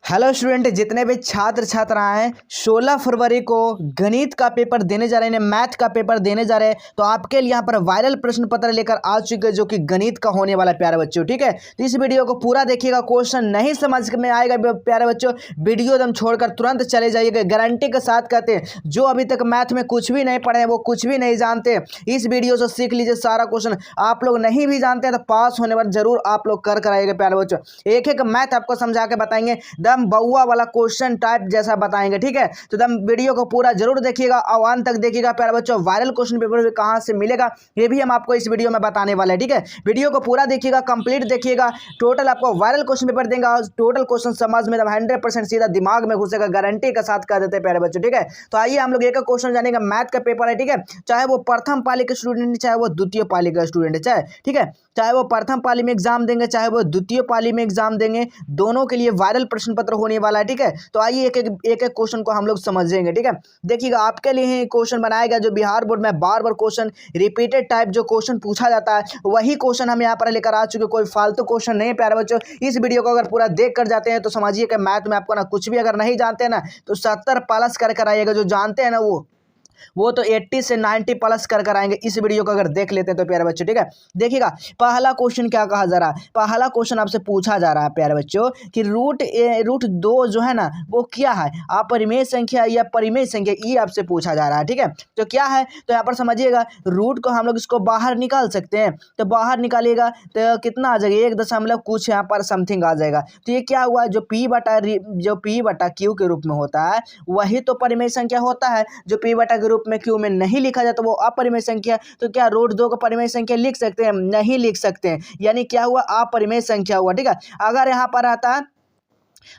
Hello student, जितने भी छात्र छात्राएं 16 फरवरी को गणित का पेपर देने जा रहे हैं, मैथ का पेपर देने जा रहे हैं, तो आपके लिए यहाँ पर वायरल प्रश्न पत्र लेकर आ चुके हैं जो कि गणित का होने वाला है प्यारे बच्चों। ठीक है, तो इस वीडियो को पूरा देखिएगा। क्वेश्चन नहीं समझ में आएगा प्यारे बच्चों, वीडियो एकदम छोड़कर तुरंत चले जाइएगा। गारंटी के साथ कहते हैं जो अभी तक मैथ में कुछ भी नहीं पढ़े हैं, वो कुछ भी नहीं जानते, इस वीडियो से सीख लीजिए सारा क्वेश्चन। आप लोग नहीं भी जानते हैं तो पास होने पर जरूर आप लोग कर आइएगा प्यारे बच्चों। एक एक मैथ आपको समझा के बताएंगे, दम बउआ वाला क्वेश्चन टाइप जैसा बताएंगे। ठीक है, तो दम वीडियो को पूरा जरूर देखिएगा और अंत तक देखिएगा प्यारे बच्चों। वायरल क्वेश्चन पेपर भी कहां से मिलेगा ये भी हम आपको इस वीडियो में बताने वाले हैं। ठीक है, वीडियो को पूरा देखिएगा, कंप्लीट देखिएगा। टोटल आपको वायरल क्वेश्चन पेपर देंगे और टोटल क्वेश्चन समझ में 100% सीधा दिमाग में घुसेगा, गारंटी के साथ कह देते हैं प्यारे बच्चों। ठीक है, तो आइए हम लोग एक क्वेश्चन जानेंगे। मैथ का पेपर है, ठीक है, चाहे वो प्रथम पाली के स्टूडेंट, चाहे वो द्वितीय पाली का स्टूडेंट है, चाहे ठीक है, चाहे वो प्रथम पाली में एग्जाम देंगे, चाहे वो द्वितीय पाली में एग्जाम देंगे, दोनों के लिए वायरल प्रश्न पत्र होने वाला है। ठीक है, तो आइए एक एक क्वेश्चन को हम लोग समझेंगे। ठीक है, देखिएगा आपके लिए ही क्वेश्चन बनाया गया जो बिहार बोर्ड में बार बार क्वेश्चन रिपीटेड टाइप जो क्वेश्चन पूछा जाता है, वही क्वेश्चन हम यहाँ पर लेकर आ चुके। कोई फालतू क्वेश्चन नहीं प्यारे बच्चों। इस वीडियो को अगर पूरा देख कर जाते हैं तो समझिए कि मैथ में आपको ना कुछ भी अगर नहीं जानते हैं ना तो 70 प्लस कर आइएगा। जो जानते हैं ना वो तो 80 से 90 प्लस कर आएंगे इस वीडियो को अगर देख लेते हैं तो प्यारे बच्चों। ठीक है, देखिएगा पहला क्वेश्चन क्या कहा जा रहा है। पहला क्वेश्चन आपसे पूछा जा रहा है प्यारे बच्चों कि रूट 2 जो है ना वो क्या है, अपरिमेय संख्या या परिमेय संख्या, ये आपसे पूछा जा रहा है। ठीक है, तो क्या है, तो यहाँ पर समझिएगा रूट को हम लोग इसको बाहर निकाल सकते हैं, तो बाहर निकालिएगा तो कितना आ जाएगा, 1 दशमलव कुछ यहाँ पर समथिंग आ जाएगा। तो ये क्या हुआ, जो P बटा Q के रूप में होता है वही तो परिमेय संख्या होता है। जो P बटा रूप में क्यू में नहीं लिखा जाता वो अपरिमेय संख्या। तो क्या रूट 2 को परिमेय संख्या लिख सकते हैं? नहीं लिख सकते हैं, यानी क्या हुआ, अपरिमेय संख्या हुआ। ठीक है, अगर यहाँ पर आता,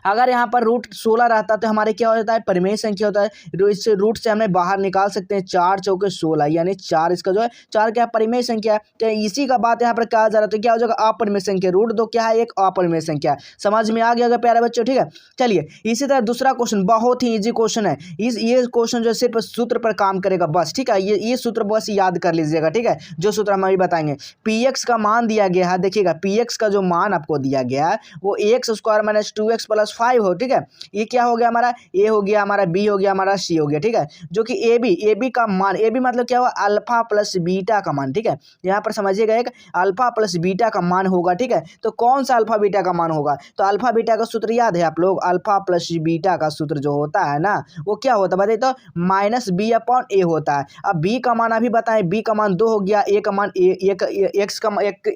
अगर यहाँ पर रूट 16 रहता तो हमारे क्या हो जाता है, परिमेय संख्या होता है। इस रूट से हमें बाहर निकाल सकते हैं 4 चौके 16, यानी 4 इसका जो है 4 क्या परिमेय संख्या है। तो इसी का बात यहाँ पर कहा जा रहा है, तो क्या हो जाएगा, अपरिमेय संख्या। रूट 2 क्या है, एक अपरिमेय संख्या। समझ में आ गया होगा प्यारे बच्चों। ठीक है, चलिए इसी तरह दूसरा क्वेश्चन बहुत ही इजी क्वेश्चन है। ये क्वेश्चन जो सिर्फ सूत्र पर काम करेगा बस। ठीक है, ये सूत्र बस याद कर लीजिएगा। ठीक है, जो सूत्र हम अभी बताएंगे, px का मान दिया गया है। देखिएगा px का जो मान आपको दिया गया है वो x² - 2x + 5 हो। ठीक है, ये क्या हो गया हमारा, ए हो गया हमारा, बी हो गया हमारा, सी हो गया। ठीक है, जो कि ए बी का मान, ए बी मतलब क्या हुआ, अल्फा प्लस बीटा का मान। ठीक है, यहाँ पर समझिएगा एक अल्फा प्लस बीटा का मान होगा। ठीक है, तो कौन सा अल्फा बीटा का मान होगा, तो अल्फा बीटा का सूत्र याद है आप लोग, अल्फा प्लस बीटा का सूत्र जो होता है ना वो क्या होता है बताइए तो, -b/a होता है। अब b का मान अभी बताएं, b का मान 2 हो गया, a का मान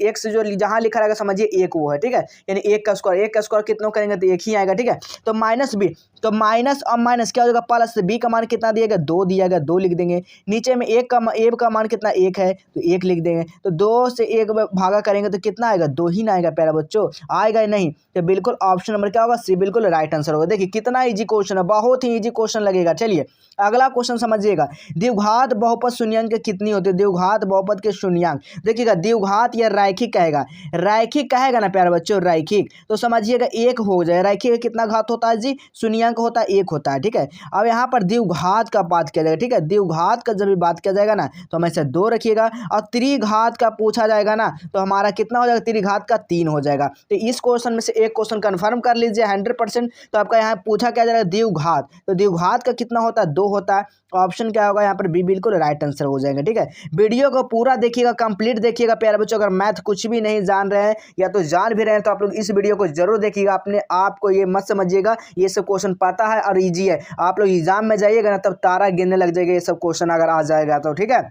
x जो जहां लिखा रहेगा समझिए एक वो है। ठीक है, यानी 1 का स्क्वायर कितना करेंगे तो 1 ही आएगा। ठीक है, तो -b, तो माइनस और माइनस क्या हो जाएगा प्लस, बी का मान कितना दिया गया, 2 दिया गया, 2 लिख देंगे। नीचे में ए का मान कितना, 1 है तो 1 लिख देंगे। तो 2 से 1 भागा करेंगे तो कितना आएगा, 2 ही ना आएगा प्यारे बच्चों, आएगा नहीं। तो बिल्कुल ऑप्शन नंबर क्या होगा, सी बिल्कुल राइट आंसर होगा। देखिए कितना इजी क्वेश्चन है, बहुत ही इजी क्वेश्चन लगेगा। चलिए अगला क्वेश्चन समझिएगा, द्विघात बहुपद शून्याङ्क कितनी होती है। द्विघात बहुपद के शून्याङ्क, देखिएगा द्विघात या रैखिक कहेगा ना प्यारे बच्चों, रैखिक, तो समझिएगा 1 हो जाए। रैखिक कितना घात होता है जी, शून्याङ्क होता है 1 होता है। ठीक है, अब यहाँ पर द्विघात का बात किया जाएगा। ठीक है, द्विघात का जब भी बात किया जाएगा ना तो हमेशा 2 रखिएगा, और त्रिघात का पूछा जाएगा ना तो हमारा कितना हो जाएगा, त्रिघात का 3 हो जाएगा। तो इस क्वेश्चन में से एक क्वेश्चन कंफर्म कर लीजिए 100%। तो आपका यहाँ पूछा क्या जाएगा, द्विघात, तो द्विघात का कितना होता है, 2 होता है। ऑप्शन क्या होगा यहाँ पर, बी बिल्कुल राइट आंसर हो जाएगा। ठीक है, वीडियो को पूरा देखिएगा, कंप्लीट देखिएगा प्यारे बच्चों। अगर मैथ कुछ भी नहीं जान रहे हैं या तो जान भी रहे हैं तो आप लोग इस वीडियो को जरूर देखिएगा। अपने आप को ये मत समझिएगा ये सब क्वेश्चन पता है और इजी है, आप लोग एग्जाम में जाइएगा ना तब तारा गिनने लग जाएगा ये सब क्वेश्चन अगर आ जाएगा तो। ठीक है,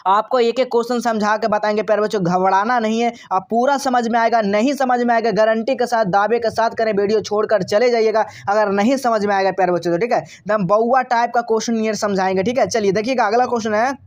आपको एक एक क्वेश्चन समझा के बताएंगे प्यारे बच्चों, घबराना नहीं है, आप पूरा समझ में आएगा। नहीं समझ में आएगा गारंटी के साथ, दावे के साथ करें, वीडियो छोड़कर चले जाइएगा अगर नहीं समझ में आएगा प्यारे बच्चों तो। ठीक है, एकदम बउआ टाइप का क्वेश्चन ये समझाएंगे। ठीक है, चलिए देखिएगा अगला क्वेश्चन है,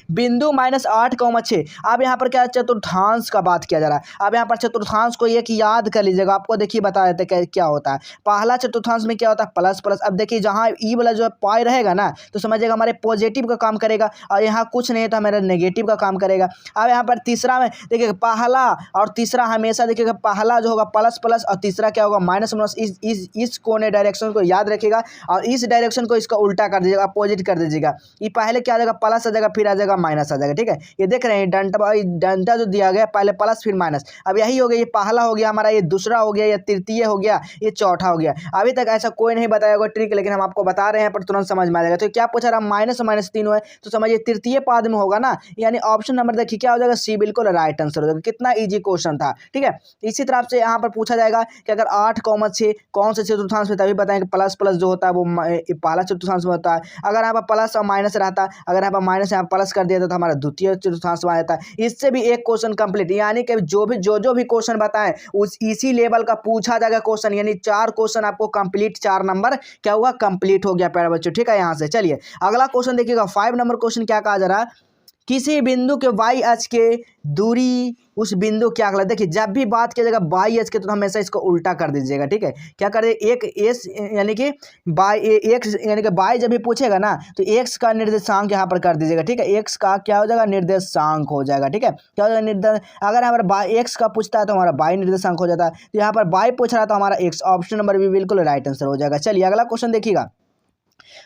बिंदु -8,6। अब यहाँ पर क्या चतुर्थांश का बात किया जा रहा है। अब यहाँ पर चतुर्थांश को एक याद कर लीजिएगा, आपको देखिए बता देते हैं क्या होता है। पहला चतुर्थांश में क्या होता है, प्लस प्लस। अब देखिए जहाँ ई वाला जो पाई रहेगा ना तो समझिएगा हमारे पॉजिटिव का काम करेगा, और यहाँ कुछ नहीं है तो हमारा नेगेटिव का काम करेगा। अब यहाँ पर तीसरा में देखिए पहला और तीसरा हमेशा देखिएगा, पहला जो होगा प्लस प्लस और तीसरा क्या होगा माइनस माइनस। इस कोने डायरेक्शन को याद रखिएगा और इस डायरेक्शन को इसका उल्टा कर दीजिएगा, अपोजिट कर दीजिएगा। ये पहले क्या आ जाएगा, प्लस आ जाएगा, फिर आ जाएगा माइनस आ जाएगा। ठीक है, ये देख रहे हैं डंडा जो दिया गया पहले प्लस फिर माइनस। अब यही हो गया, ये पहला हो गया हमारा, ये दूसरा हो गया, ये तृतीय हो गया, ये चौथा हो गया। अभी तक ऐसा कोई नहीं बताया होगा ट्रिक, लेकिन हम आपको बता रहे हैं पर तुरंत समझ में आ जाएगा। तो क्या पूछा रहा, माइनस और माइनस तीनों है, तो समझिए तृतीय पाद में होगा ना, यानी ऑप्शन नंबर देखिए क्या हो जाएगा, सी बिल्कुल राइट आंसर हो जाएगा। कितना ईजी क्वेश्चन था। ठीक है, इसी तरह से यहाँ पर पूछा जाएगा कि अगर 8,6 कौन से चतुर्थांश में, तभी बताएंगे प्लस प्लस जो होता है वो पहला चतुर्थांश में होता है। अगर यहाँ पर प्लस और माइनस रहता, अगर यहाँ पर माइनस यहाँ प्लस कर दिया तो हमारा द्वितीय चतुर्थांश में आ जाता है। इससे भी एक क्वेश्चन कंप्लीट, यानी कि जो भी क्वेश्चन बताएं उस इसी लेवल का पूछा जाएगा क्वेश्चन, यानी 4 क्वेश्चन आपको कंप्लीट, 4 नंबर क्या हुआ, कंप्लीट हो गया प्यारे बच्चों। ठीक है, यहाँ से चलिए अगला क्वेश्चन देखिएगा। 5 नंबर क्वेश्चन क्या कहा जा रहा है, किसी बिंदु के वाई अक्ष के दूरी उस बिंदु क्या कहलाता है। देखिए जब भी बात किया जाएगा वाई अक्ष के तो हमेशा इसको उल्टा कर दीजिएगा। ठीक है, क्या करें, एक एस यानी कि बाई एक्स यानी कि बाई जब भी पूछेगा ना तो एक्स का निर्देशांक यहाँ पर कर दीजिएगा। ठीक है, एक्स का क्या हो जाएगा, निर्देशांक हो जाएगा। ठीक है, क्या हो जाएगा, अगर यहाँ पर बाई एक्स का पूछता है तो हमारा बाई निर्देशांक हो जाता है। तो यहाँ पर बाई पूछ रहा है तो हमारा एक्स, ऑप्शन नंबर भी बिल्कुल राइट आंसर हो जाएगा। चलिए अगला क्वेश्चन देखिएगा।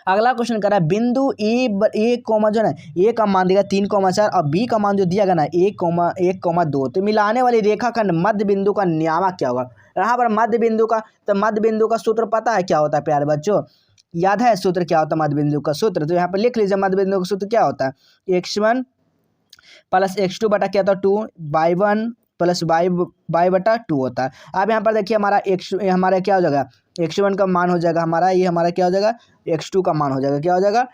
अगला क्वेश्चन कर रहा है, बिंदु ए कोमा जो है ए का मान देगा 3,4 और बी का मान जो दिया गया ना 1,2, तो मिलाने वाली रेखाखंड मध्य बिंदु का नियामक क्या होगा। यहाँ पर मध्य बिंदु का, तो मध्य बिंदु का सूत्र पता है क्या होता है प्यारे बच्चों, याद है सूत्र क्या होता है मध्य बिंदु का सूत्र, तो यहाँ पर लिख लीजिए मध्य बिंदु का सूत्र क्या होता है, x1 प्लस x2 बटा क्या होता है 2 y1 प्लस y बटा 2 होता है। अब यहाँ पर देखिए हमारा क्या हो जाएगा, x1 का मान हो जाएगा हमारा, ये हमारा क्या हो जाएगा, x2 का मान हो जाएगा, क्या हो जाएगा,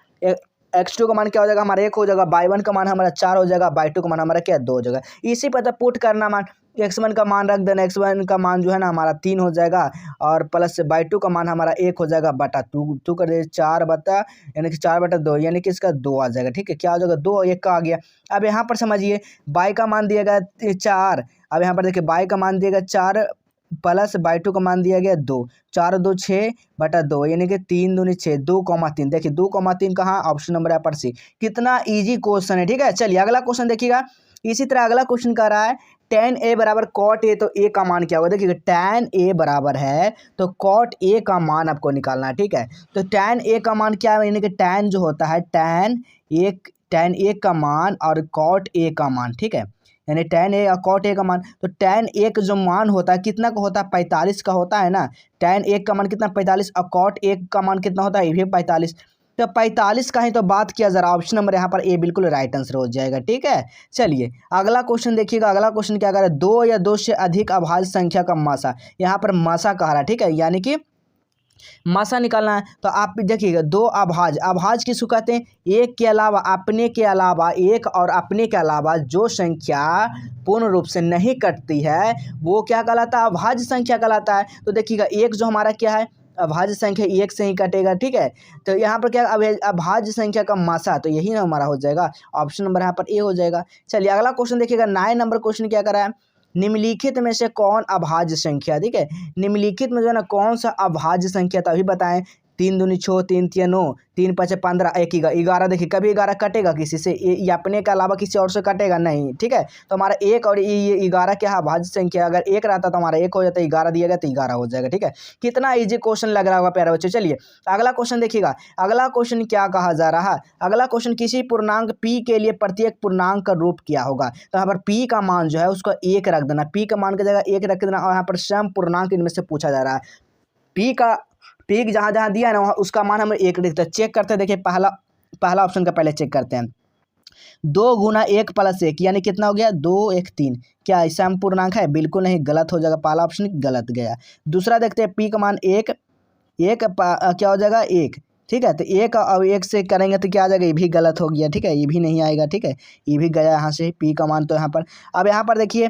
x2 का मान क्या हो जाएगा हमारा 1 हो जाएगा, y1 का मान हमारा 4 हो जाएगा, y2 का मान हमारा क्या 2 हो जाएगा। इसी पर पुट करना मान, x1 का मान रख देना, x1 का मान जो है ना हमारा 3 हो जाएगा और प्लस y2 का मान हमारा 1 हो जाएगा बटा 2 कर दे 4 बटा, यानी कि 4 बटा 2, यानी कि इसका 2 आ जाएगा। ठीक है, क्या हो जाएगा 2, 1 का आ गया। अब यहाँ पर समझिए y का मान दिया गया 4, अब यहाँ पर देखिए y का मान दिया गया 4 प्लस y2 का मान दिया गया 2, 4 2 6 बटा 2, यानी कि 3 दूनी 6, 2,3। देखिए 2,3 कहाँ, ऑप्शन नंबर यहाँ पर सी। कितना इजी क्वेश्चन है। ठीक है, चलिए अगला क्वेश्चन देखिएगा। इसी तरह अगला क्वेश्चन कर रहा है tan a बराबर cot a, तो a का मान क्या होगा, देखिए tan a बराबर है तो cot a का मान आपको निकालना है। ठीक है, तो tan a का मान क्या है, यानी कि tan जो होता है tan a का मान और cot a का मान। ठीक है, यानी tan a और cot a का मान, तो tan a का जो मान होता है कितना का होता है, 45 का होता है ना, tan a का मान कितना 45 और cot a का मान कितना होता है, ये भी 45, तो 45 का ही तो बात किया जरा, ऑप्शन नंबर यहाँ पर ए बिल्कुल राइट आंसर हो जाएगा। ठीक है, चलिए अगला क्वेश्चन देखिएगा। अगला क्वेश्चन क्या कर रहा है, 2 या 2 से अधिक अभाज्य संख्या का मासा, यहाँ पर मासा कह रहा है। ठीक है, यानी कि मासा निकालना है, तो आप देखिएगा 2 अभाज्य किसको कहते हैं, एक के अलावा अपने के अलावा, एक और अपने के अलावा जो संख्या पूर्ण रूप से नहीं कटती है वो क्या कहलाता है, अभाज्य संख्या कहलाता है। तो देखिएगा एक जो हमारा क्या है, अभाज्य संख्या एक से ही कटेगा। ठीक है, तो यहाँ पर क्या अभाज्य संख्या का मासा, तो यही ना हमारा हो जाएगा, ऑप्शन नंबर यहाँ पर ए हो जाएगा। चलिए अगला क्वेश्चन देखिएगा। 9 नंबर क्वेश्चन क्या कर रहा है, निम्नलिखित में से कौन अभाज्य संख्या, ठीक है, निम्नलिखित में जो है ना कौन सा अभाज्य संख्या, तभी बताएं। 3 दूनी 6, 3 तिया 9, 3 5 15, 1 11। देखिए कभी 11 कटेगा किसी से, ये अपने के अलावा किसी और से कटेगा नहीं। ठीक है, तो हमारा 1 और ये 11 क्या है, अभाज्य संख्या, अगर 1 रहता तो हमारा 1 हो जाता, 11 दिया गया तो 11 हो जाएगा। ठीक है, कितना इजी क्वेश्चन लग रहा होगा प्यारे बच्चों। चलिए अगला क्वेश्चन देखिएगा। अगला क्वेश्चन क्या कहा जा रहा है, अगला क्वेश्चन किसी पूर्णांक p के लिए प्रत्येक पूर्णांक का रूप क्या होगा। तो यहाँ पर p का मान जो है उसको 1 रख देना, p का मान की जगह 1 रख देना, और यहाँ पर सम पूर्णांक इनमें से पूछा जा रहा है। p जहाँ जहाँ दिया है ना वहाँ उसका मान हम 1 लिखते हैं। चेक करते हैं, देखिए पहला ऑप्शन का पहले चेक करते हैं। 2 गुना 1 प्लस 1 यानी कितना हो गया, 2 1 3, क्या सम पूर्णांक है, बिल्कुल नहीं, गलत हो जाएगा, पहला ऑप्शन गलत गया। दूसरा देखते हैं, p का मान 1 क्या हो जाएगा 1। ठीक है, तो 1 और 1 से करेंगे तो क्या आ जाएगा, ये भी गलत हो गया। ठीक है, ये भी नहीं आएगा। ठीक है, ये भी गया यहाँ से, p का मान तो यहाँ पर। अब यहाँ पर देखिए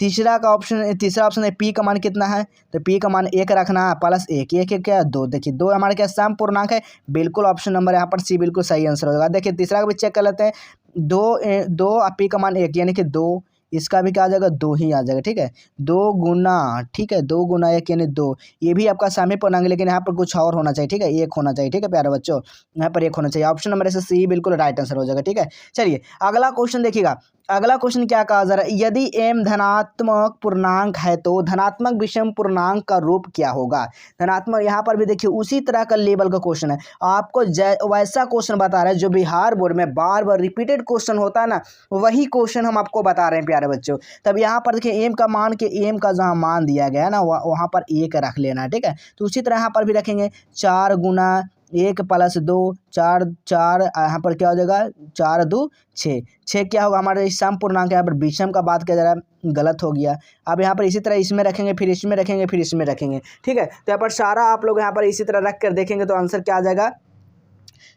तीसरा ऑप्शन है, p का मान कितना है, तो p का मान 1 रखना है प्लस 1, 1 क्या 2। देखिए 2 हमारे क्या सम पूर्णांक है, बिल्कुल ऑप्शन नंबर यहाँ पर सी बिल्कुल सही आंसर होगा। देखिए तीसरा का भी चेक कर लेते हैं। 2 p का मान 1 यानी कि 2 इसका भी क्या आ जाएगा, 2 ही आ जाएगा। ठीक है, 2 गुना, ठीक है, 2 गुना 1 यानी 2। ये भी आपका सामने पूर्णांक, लेकिन यहाँ पर कुछ और होना चाहिए। ठीक है, 1 होना चाहिए। ठीक है प्यारे बच्चों, यहाँ पर 1 होना चाहिए। ऑप्शन नंबर ऐसे सी बिल्कुल राइट आंसर हो जाएगा। ठीक है, चलिए अगला क्वेश्चन देखिएगा। अगला क्वेश्चन क्या कहा जा रहा है, यदि m धनात्मक पूर्णांक है तो धनात्मक विषम पूर्णांक का रूप क्या होगा। धनात्मक, यहाँ पर भी देखिए उसी तरह का लेवल का क्वेश्चन है, आपको वैसा क्वेश्चन बता रहा है जो बिहार बोर्ड में बार बार रिपीटेड क्वेश्चन होता है ना, वही क्वेश्चन हम आपको बता रहे हैं प्यारे बच्चों। तब यहाँ पर देखिए एम का मान के, एम का जहाँ मान दिया गया है ना वहाँ पर 1 रख लेना। ठीक है, तो उसी तरह यहाँ पर भी रखेंगे 4 गुना 1 प्लस 2, 4 4 यहाँ पर क्या हो जाएगा, 4 2 6, 6 क्या होगा हमारे सम पूर्णांक। यहाँ पर विषम का बात किया जा रहा है, गलत हो गया। अब यहाँ पर इसी तरह इसमें रखेंगे, फिर इसमें रखेंगे, फिर इसमें रखेंगे। ठीक है, तो यहाँ पर सारा आप लोग यहाँ पर इसी तरह रख कर देखेंगे तो आंसर क्या आ जाएगा,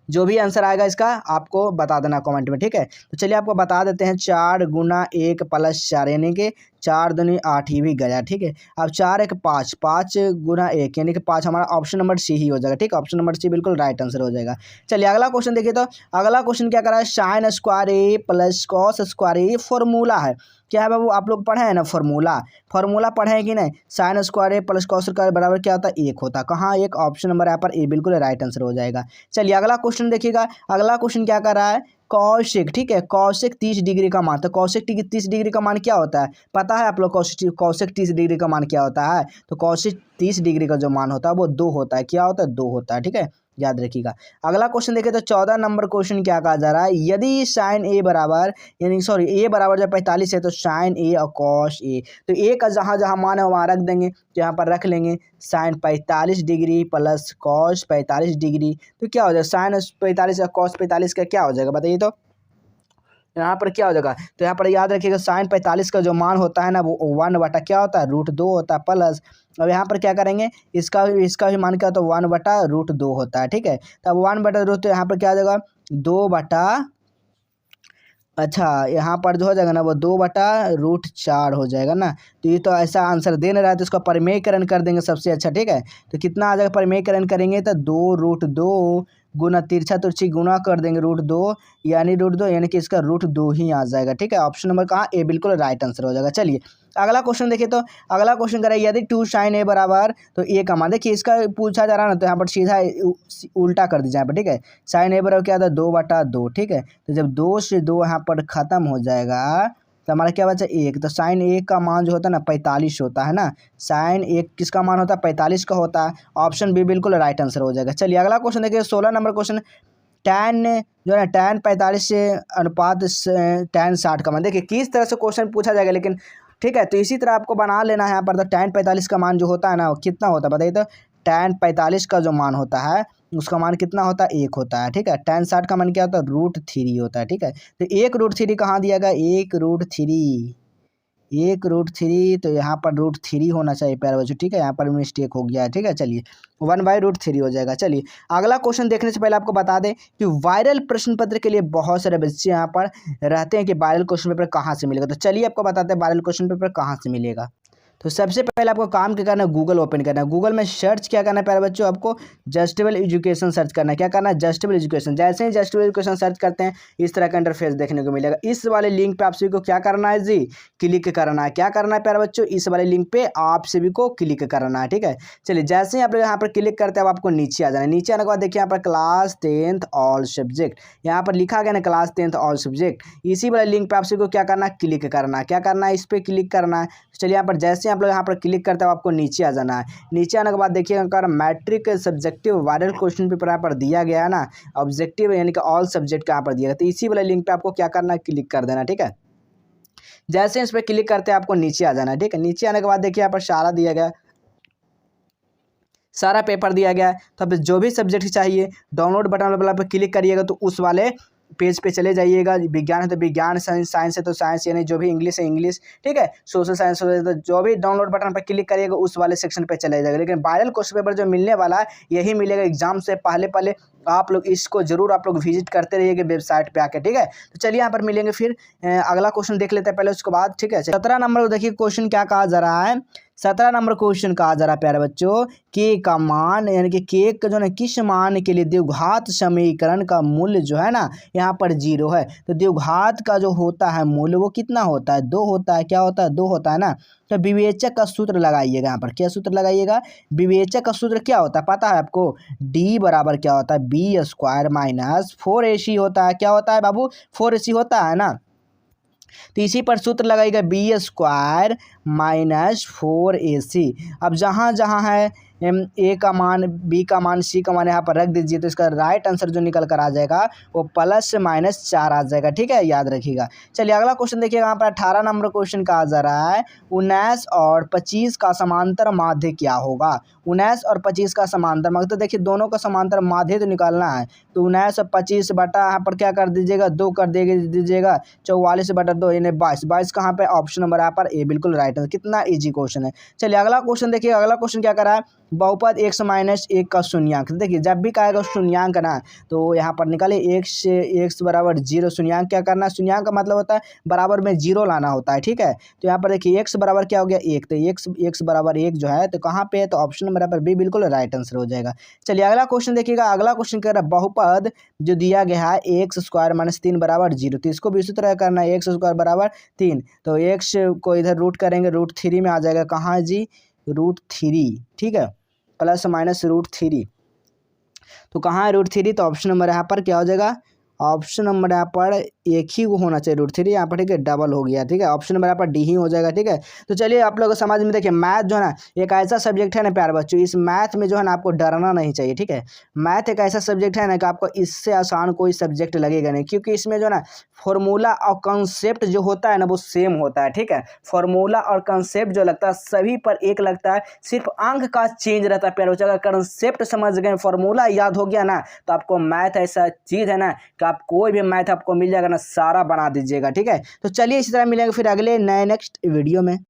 जो भी आंसर आएगा इसका आपको बता देना कमेंट में। ठीक है, तो चलिए आपको बता देते हैं। 4 गुना 1 प्लस 4 यानी कि 4 दूनी 8 ही भी गया। ठीक है, अब 4 1 5, 5 गुना 1 यानी कि 5, हमारा ऑप्शन नंबर सी ही हो जाएगा। ठीक है, ऑप्शन नंबर सी बिल्कुल राइट आंसर हो जाएगा। चलिए अगला क्वेश्चन देखिए, तो अगला क्वेश्चन क्या कर रहा है, sine square A plus cos square a formula है। क्या है बाबू, आप लोग पढ़े हैं ना फॉर्मूला पढ़े हैं कि नहीं। साइन स्क्वायर ए प्लस कॉस स्क्वायर बराबर क्या होता है, 1 होता है। कहाँ, एक ऑप्शन नंबर यहाँ पर ए बिल्कुल राइट आंसर हो जाएगा। चलिए अगला क्वेश्चन देखिएगा। अगला क्वेश्चन क्या कर रहा है, कौशिक। ठीक है, कौशिक 30 डिग्री का मान। तो कौशिक 30 डिग्री का मान क्या होता है, पता है आप लोग, कौशिक 30 डिग्री का मान क्या होता है। तो कौशिक 30 डिग्री का जो मान होता है वो 2 होता है। क्या होता है, 2 होता है। ठीक है, याद रखिएगा। अगला क्वेश्चन देखिए, तो 14 नंबर क्वेश्चन क्या कहा जा रहा है, यदि साइन ए बराबर यानी सॉरी ए बराबर जब 45 है तो साइन ए और कॉस ए। तो ए का जहाँ जहाँ मान है वहाँ रख देंगे, तो यहाँ पर रख लेंगे sine 45 degree plus cos 45 degree. तो क्या हो जाएगा, साइन 45 और कॉस 45 का क्या हो जाएगा बताइए। तो यहाँ पर क्या हो जाएगा, तो यहाँ पर याद रखिएगा साइन 45 का जो मान होता है ना वो 1 बटा क्या होता है, √2 होता है प्लस। अब यहाँ पर क्या करेंगे, इसका भी मान क्या होता है, 1 बटा √2 होता है। ठीक है, तब 1 बटा √2, तो यहाँ पर क्या आ जाएगा 2 बटा, अच्छा यहाँ पर जो हो जाएगा ना वो 2 बटा √4 हो जाएगा ना। तो ये तो ऐसा आंसर दे नहीं रहा है, तो इसका परिमेयकरण कर देंगे सबसे अच्छा। ठीक है, तो कितना आ जाएगा, परिमेयकरण करेंगे तो 2 √2 गुना तिरछा तुरछी गुना कर देंगे √2 यानी कि इसका √2 ही आ जाएगा। ठीक है, ऑप्शन नंबर कहाँ, ए बिल्कुल राइट आंसर हो जाएगा। चलिए अगला क्वेश्चन देखिए, तो अगला क्वेश्चन करें, यदि 2 साइन ए बराबर, तो ए का मान देखिए इसका पूछा जा रहा है ना, तो यहाँ पर सीधा उल्टा कर दीजिए यहाँ पर। ठीक है, साइन ए बराबर क्या था, 2 बटा 2। ठीक है, तो जब 2 से 2 यहाँ पर खत्म हो जाएगा तो हमारा क्या बचा, 1। तो साइन 1 का मान जो होता है ना 45 होता है ना। साइन 1 किसका मान होता है, 45 का होता है। ऑप्शन बी बिल्कुल राइट आंसर हो जाएगा। चलिए अगला क्वेश्चन देखिए, 16 नंबर क्वेश्चन, टैन जो है टैन 45 से अनुपात टैन 60 का मान। देखिए किस तरह से क्वेश्चन पूछा जाएगा, लेकिन ठीक है, तो इसी तरह आपको बना लेना है यहाँ पर। तो टैन 45 का मान जो होता है ना वो कितना होता है बताइए। तो टैन 45 का जो मान होता है उसका मान कितना होता है, 1 होता है। ठीक है, टैन 60 का मान क्या होता है, √3 होता है। ठीक है, तो 1 √3 कहाँ दिया गया, 1 √3, 1 √3, तो यहाँ पर √3 होना चाहिए प्यारे बच्चों। ठीक है, यहाँ पर मिस्टेक हो गया है। ठीक है, चलिए 1/√3 हो जाएगा। चलिए अगला क्वेश्चन देखने से पहले आपको बता दें कि वायरल प्रश्न पत्र के लिए बहुत सारे बच्चे यहाँ पर रहते हैं कि वायरल क्वेश्चन पेपर कहाँ से मिलेगा। तो चलिए आपको बताते हैं वायरल क्वेश्चन पेपर कहाँ से मिलेगा। तो सबसे पहले आपको काम क्या करना है, गूगल ओपन करना है। गूगल में सर्च क्या करना है प्यारे बच्चों, आपको जस्टेबल एजुकेशन सर्च करना है। क्या करना है, जस्टेबल एजुकेशन। जैसे ही जस्टेबल एजुकेशन सर्च करते हैं इस तरह का इंटरफेस देखने को मिलेगा। इस वाले लिंक पे आप सभी को क्या करना है जी, क्लिक करना है। क्या करना है प्यारे बच्चों, इस वाले लिंक पे आप सभी को क्लिक करना है। ठीक है, चलिए जैसे ही आप यहाँ पर क्लिक करते हैं आपको नीचे आ जाना है। नीचे आने के बाद देखिए यहाँ पर क्लास 10th ऑल सब्जेक्ट, यहाँ पर लिखा गया ना क्लास 10th ऑल सब्जेक्ट। इसी वाले लिंक पे आप सभी को क्या करना है, क्लिक करना है। क्या करना है, इस पर क्लिक करना है। चलिए यहाँ पर जैसे आप लोग यहाँ पर क्लिक करते हो आपको नीचे आ जाना है। नीचे आने के बाद देखिएगा अगर matric subjective viral question paper यहाँ पर दिया गया है ना, ऑब्जेक्टिव यानी कि ऑल सब्जेक्ट का यहाँ पर दिया गया, तो इसी वाले लिंक पे आपको क्या करना है, क्लिक कर देना। ठीक है, जैसे इस पर क्लिक करते हैं आपको नीचे आ जाना है। ठीक है, नीचे आने के बाद देखिए यहाँ पर सारा दिया गया, सारा पेपर दिया गया है। तो अब जो भी सब्जेक्ट चाहिए डाउनलोड बटन वाला पर क्लिक करिएगा तो उस वाले पेज पे चले जाइएगा। विज्ञान है तो विज्ञान, साइंस है तो साइंस, यानी जो भी इंग्लिश है इंग्लिश। ठीक है, सोशल साइंस है तो जो भी डाउनलोड बटन पर क्लिक करिएगा उस वाले सेक्शन पे चले जाएगा। लेकिन वायरल क्वेश्चन पेपर जो मिलने वाला है यही मिलेगा एग्जाम से पहले पहले। आप लोग इसको जरूर आप लोग विजिट करते रहिएगा वेबसाइट पे आके। ठीक है, तो चलिए यहाँ पर मिलेंगे फिर अगला क्वेश्चन देख लेते हैं पहले उसके बाद। ठीक है, 17 नंबर देखिए क्वेश्चन क्या कहा जा रहा है, 17 नंबर क्वेश्चन कहा जा रहा है प्यारे बच्चों, के का मान यानी कि के का जो है किस मान के लिए द्विघात समीकरण का मूल्य जो है ना यहाँ पर 0 है। तो द्विघात का जो होता है मूल्य वो कितना होता है, 2 होता है। क्या होता है, 2 होता है ना। तो विवेचक का सूत्र लगाइएगा यहाँ पर। क्या सूत्र लगाइएगा, विवेचक का सूत्र क्या होता है पता है आपको, डी बराबर क्या होता है, बी स्क्वायर माइनस 4ac होता है। क्या होता है बाबू, 4ac होता है ना। तो इसी पर सूत्र लगाइएगा, बी स्क्वायर माइनस 4ac। अब जहाँ जहाँ है ए का मान, बी का मान, सी का मान यहाँ पर रख दीजिए, तो इसका राइट आंसर जो निकल कर आ जाएगा वो +-4 आ जाएगा। ठीक है, याद रखिएगा। चलिए अगला क्वेश्चन देखिएगा, यहाँ पर 18 नंबर क्वेश्चन कहा जा रहा है, 19 और 25 का समांतर माध्य क्या होगा। 19 और 25 का समांतर माध्य, तो देखिए दोनों का समांतर माध्य तो निकालना है। तो 19 और 25 बटा यहाँ पर क्या कर दीजिएगा, 2 कर दीजिएगा, 44/2 यानी 22। 22 कहाँ पे, ऑप्शन नंबर यहाँ पर ए बिल्कुल राइट है। कितना इजी क्वेश्चन है। चलिए अगला क्वेश्चन देखिए, अगला क्वेश्चन क्या कर रहा है, बहुपद x - 1 का शून्यांक। देखिए जब भी कहेगा शून्यांक ना, तो यहाँ पर निकाले x बराबर 0। शून्यांक क्या करना है, शून्यांक का मतलब होता है बराबर में 0 लाना होता है। ठीक है, तो यहाँ पर देखिए x बराबर क्या हो गया, 1। तो x बराबर 1 जो है तो कहाँ पे है, तो ऑप्शन नंबर पर बी बिल्कुल राइट आंसर हो जाएगा। चलिए अगला क्वेश्चन देखिएगा, अगला क्वेश्चन कह रहा है बहुपद जो दिया गया है x² - 3 बराबर 0। तो इसको भी इसी तरह करना है, x² बराबर 3। तो x को इधर रूट करेंगे, √3 में आ जाएगा। कहाँ है जी, √3। ठीक है, +-√3। तो कहाँ है √3, तो ऑप्शन नंबर यहाँ पर क्या हो जाएगा, ऑप्शन नंबर यहाँ पर एक ही को होना चाहिए, √3 यहाँ पर। ठीक है, डबल हो गया। ठीक है, ऑप्शन नंबर यहाँ पर डी ही हो जाएगा। ठीक है, तो चलिए आप लोग समझ में, देखिए मैथ जो है ना एक ऐसा सब्जेक्ट है ना प्यारे बच्चों, इस मैथ में जो है ना आपको डरना नहीं चाहिए। ठीक है, मैथ एक ऐसा सब्जेक्ट है ना कि आपको इससे आसान कोई सब्जेक्ट लगेगा नहीं, क्योंकि इसमें जो है ना फॉर्मूला और कंसेप्ट जो होता है ना वो सेम होता है। ठीक है, फॉर्मूला और कंसेप्ट जो लगता है सभी पर एक लगता है, सिर्फ अंक का चेंज रहता है प्यारे बच्चों। अगर कंसेप्ट समझ गए, फॉर्मूला याद हो गया ना, तो आपको मैथ ऐसा चीज़ है ना कि आप कोई भी मैथ आपको मिल जाएगा ना, सारा बना दीजिएगा। ठीक है, तो चलिए इसी तरह मिलेंगे फिर अगले नए नेक्स्ट वीडियो में।